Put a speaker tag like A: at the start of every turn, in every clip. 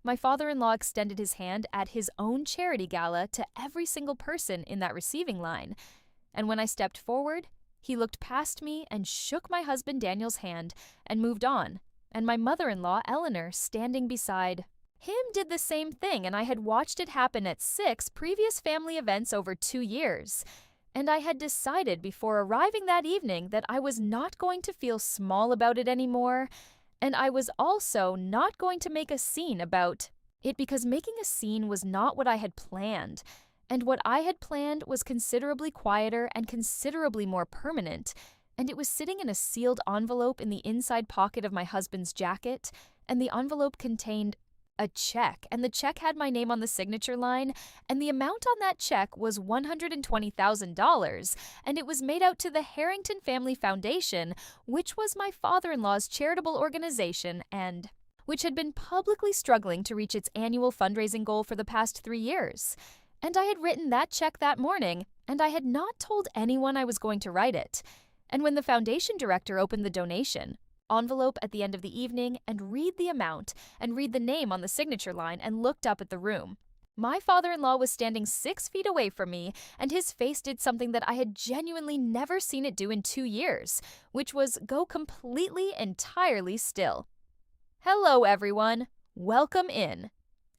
A: My father-in-law extended his hand at his own charity gala to every single person in that receiving line. And when I stepped forward, he looked past me and shook my husband Daniel's hand and moved on. And my mother-in-law, Eleanor, standing beside him, did the same thing, and I had watched it happen at 6 previous family events over 2 years. And I had decided before arriving that evening that I was not going to feel small about it anymore, and I was also not going to make a scene about it because making a scene was not what I had planned. And what I had planned was considerably quieter and considerably more permanent, and it was sitting in a sealed envelope in the inside pocket of my husband's jacket, and the envelope contained a check, and the check had my name on the signature line, and the amount on that check was $120,000, and it was made out to the Harrington Family Foundation, which was my father-in-law's charitable organization and which had been publicly struggling to reach its annual fundraising goal for the past 3 years. And I had written that check that morning, and I had not told anyone I was going to write it. And when the foundation director opened the donation envelope at the end of the evening and read the amount and read the name on the signature line and looked up at the room, my father-in-law was standing 6 feet away from me, and his face did something that I had genuinely never seen it do in 2 years, which was go completely, entirely still. Hello, everyone. Welcome in.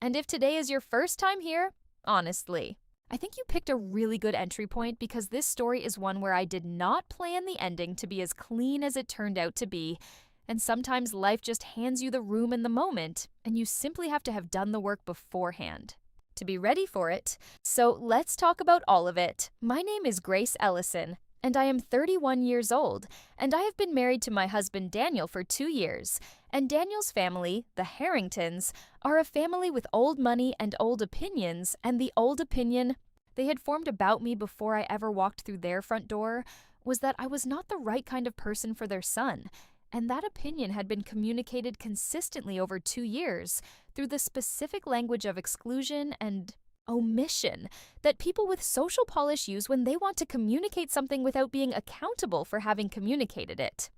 A: And if today is your first time here, honestly, I think you picked a really good entry point because this story is one where I did not plan the ending to be as clean as it turned out to be, and sometimes life just hands you the room in the moment, and you simply have to have done the work beforehand to be ready for it. So let's talk about all of it. My name is Grace Ellison, and I am 31 years old, and I have been married to my husband Daniel for 2 years, and Daniel's family, the Harringtons, are a family with old money and old opinions, and the old opinion they had formed about me before I ever walked through their front door was that I was not the right kind of person for their son, and that opinion had been communicated consistently over 2 years through the specific language of exclusion and omission that people with social polish use when they want to communicate something without being accountable for having communicated it.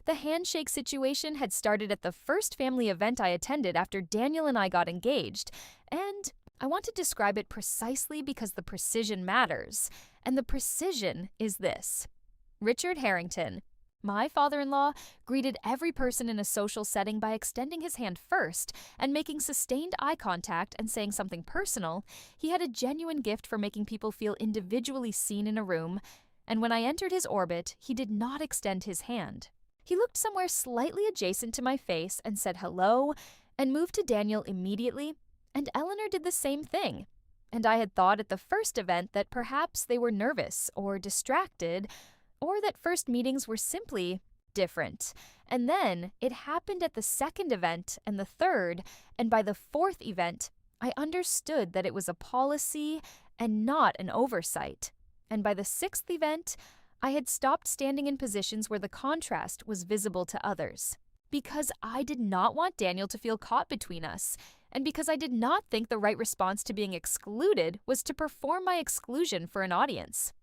A: The handshake situation had started at the first family event I attended after Daniel and I got engaged, and I want to describe it precisely because the precision matters, and the precision is this. Richard Harrington, my father-in-law, greeted every person in a social setting by extending his hand first and making sustained eye contact and saying something personal. He had a genuine gift for making people feel individually seen in a room, and when I entered his orbit, he did not extend his hand. He looked somewhere slightly adjacent to my face and said hello, and moved to Daniel immediately, and Eleanor did the same thing. And I had thought at the first event that perhaps they were nervous or distracted, or that first meetings were simply different. And then it happened at the second event and the third, and by the fourth event, I understood that it was a policy and not an oversight. And by the sixth event, I had stopped standing in positions where the contrast was visible to others. Because I did not want Daniel to feel caught between us, and because I did not think the right response to being excluded was to perform my exclusion for an audience.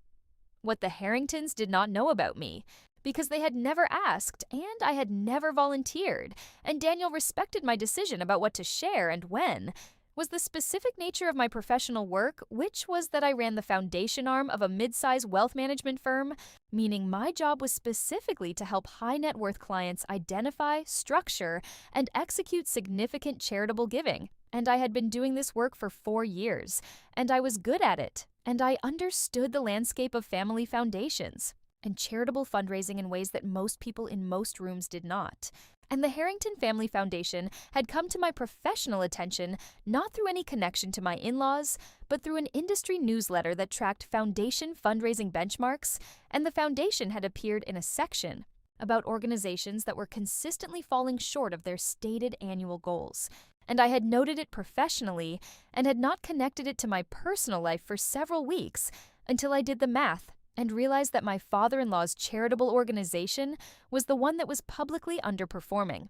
A: What the Harringtons did not know about me, because they had never asked and I had never volunteered, and Daniel respected my decision about what to share and when, was the specific nature of my professional work, which was that I ran the foundation arm of a mid-size wealth management firm, meaning my job was specifically to help high-net-worth clients identify, structure, and execute significant charitable giving. And I had been doing this work for 4 years, and I was good at it, and I understood the landscape of family foundations and charitable fundraising in ways that most people in most rooms did not. And the Harrington Family Foundation had come to my professional attention not through any connection to my in-laws, but through an industry newsletter that tracked foundation fundraising benchmarks, and the foundation had appeared in a section about organizations that were consistently falling short of their stated annual goals. And I had noted it professionally and had not connected it to my personal life for several weeks until I did the math and realized that my father-in-law's charitable organization was the one that was publicly underperforming.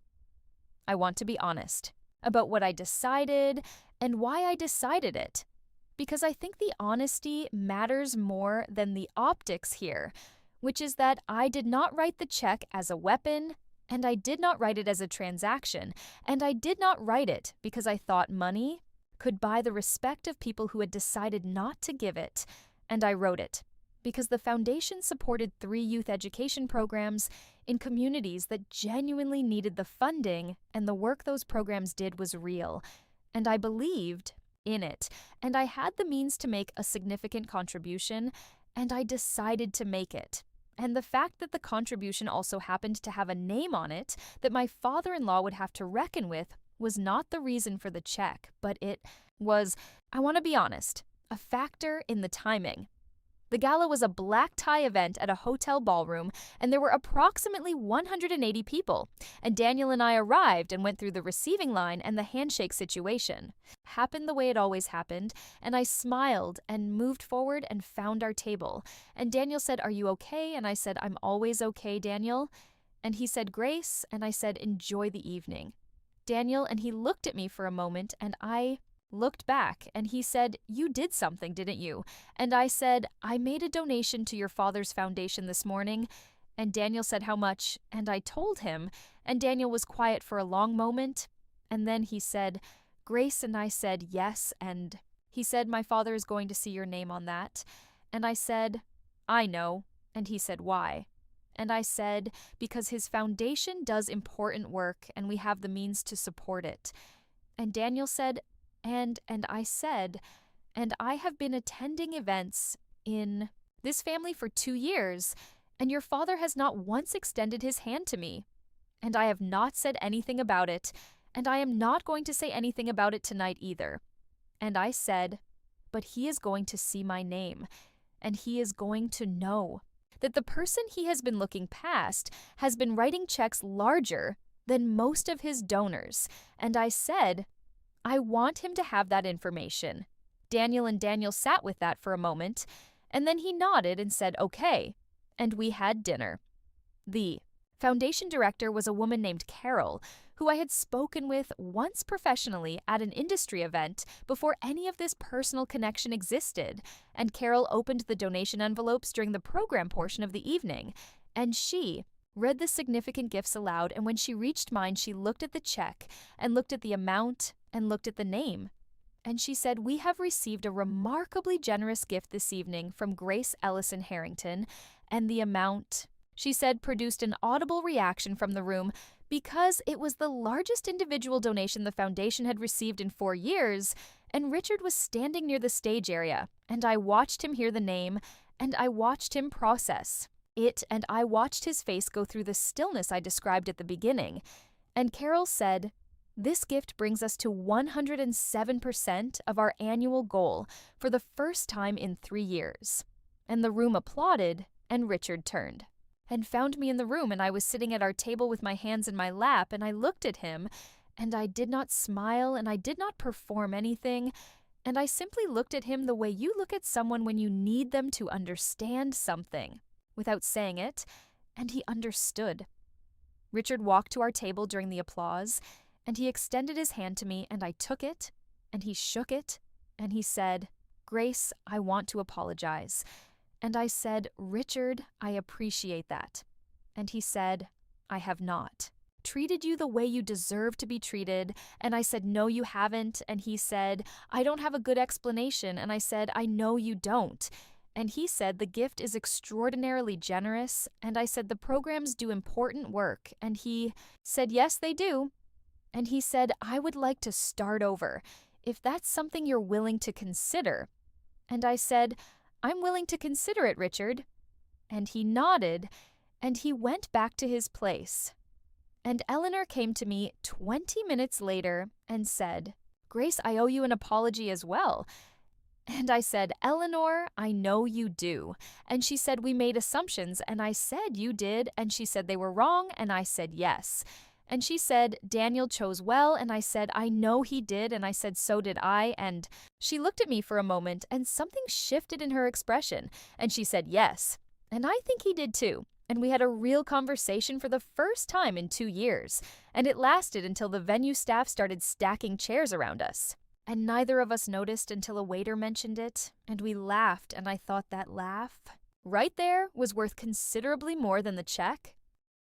A: I want to be honest about what I decided and why I decided it, because I think the honesty matters more than the optics here, which is that I did not write the check as a weapon And I did not write it as a transaction, and I did not write it because I thought money could buy the respect of people who had decided not to give it. And I wrote it because the foundation supported 3 youth education programs in communities that genuinely needed the funding, and the work those programs did was real. And I believed in it, and I had the means to make a significant contribution, and I decided to make it. And the fact that the contribution also happened to have a name on it that my father-in-law would have to reckon with was not the reason for the check, but it was, I want to be honest, a factor in the timing. The gala was a black tie event at a hotel ballroom, and there were approximately 180 people, and Daniel and I arrived and went through the receiving line, and the handshake situation happened the way it always happened, and I smiled and moved forward and found our table. And Daniel said, "Are you okay?" And I said, "I'm always okay, Daniel." And he said, "Grace," and I said, "Enjoy the evening." Daniel, and he looked at me for a moment, and I looked back, and he said, "You did something, didn't you?" And I said, "I made a donation to your father's foundation this morning." And Daniel said, "How much?" And I told him, and Daniel was quiet for a long moment, and then he said, "Grace," and I said, "Yes," and he said, "My father is going to see your name on that." And I said, "I know," and he said, "Why?" And I said, "Because his foundation does important work, and we have the means to support it." And Daniel said, and I said, "And I have been attending events in this family for 2 years, and your father has not once extended his hand to me. And I have not said anything about it, and I am not going to say anything about it tonight either." And I said, "But he is going to see my name, and he is going to know that the person he has been looking past has been writing checks larger than most of his donors." And I said, "I want him to have that information." Daniel sat with that for a moment, and then he nodded and said, "Okay," and we had dinner. The foundation director was a woman named Carol, who I had spoken with once professionally at an industry event before any of this personal connection existed, and Carol opened the donation envelopes during the program portion of the evening, and she read the significant gifts aloud, and when she reached mine, she looked at the check and looked at the amount and looked at the name. And she said, "We have received a remarkably generous gift this evening from Grace Ellison Harrington," and the amount, she said, produced an audible reaction from the room because it was the largest individual donation the foundation had received in 4 years, and Richard was standing near the stage area, and I watched him hear the name, and I watched him process it, and I watched his face go through the stillness I described at the beginning. And Carol said, "This gift brings us to 107% of our annual goal for the first time in 3 years." And the room applauded, and Richard turned and found me in the room, and I was sitting at our table with my hands in my lap, and I looked at him, and I did not smile, and I did not perform anything, and I simply looked at him the way you look at someone when you need them to understand something, without saying it, and he understood. Richard walked to our table during the applause, and he extended his hand to me, and I took it, and he shook it, and he said, "Grace, I want to apologize." And I said, "Richard, I appreciate that." And he said, "I have not treated you the way you deserve to be treated." And I said, "No, you haven't." And he said, "I don't have a good explanation." And I said, "I know you don't." And he said, "The gift is extraordinarily generous." And I said, "The programs do important work." And he said, "Yes, they do." And he said, "I would like to start over, if that's something you're willing to consider." And I said, "I'm willing to consider it, Richard." And he nodded, and he went back to his place. And Eleanor came to me 20 minutes later and said, "Grace, I owe you an apology as well." And I said, "Eleanor, I know you do." And she said, "We made assumptions." And I said, "You did." And she said, "They were wrong." And I said, "Yes." And she said, "Daniel chose well." And I said, "I know he did." And I said, "So did I." And she looked at me for a moment, and something shifted in her expression. And she said, "Yes." And I think he did too. And we had a real conversation for the first time in 2 years. And it lasted until the venue staff started stacking chairs around us. And neither of us noticed until a waiter mentioned it. And we laughed, and I thought that laugh right there was worth considerably more than the check.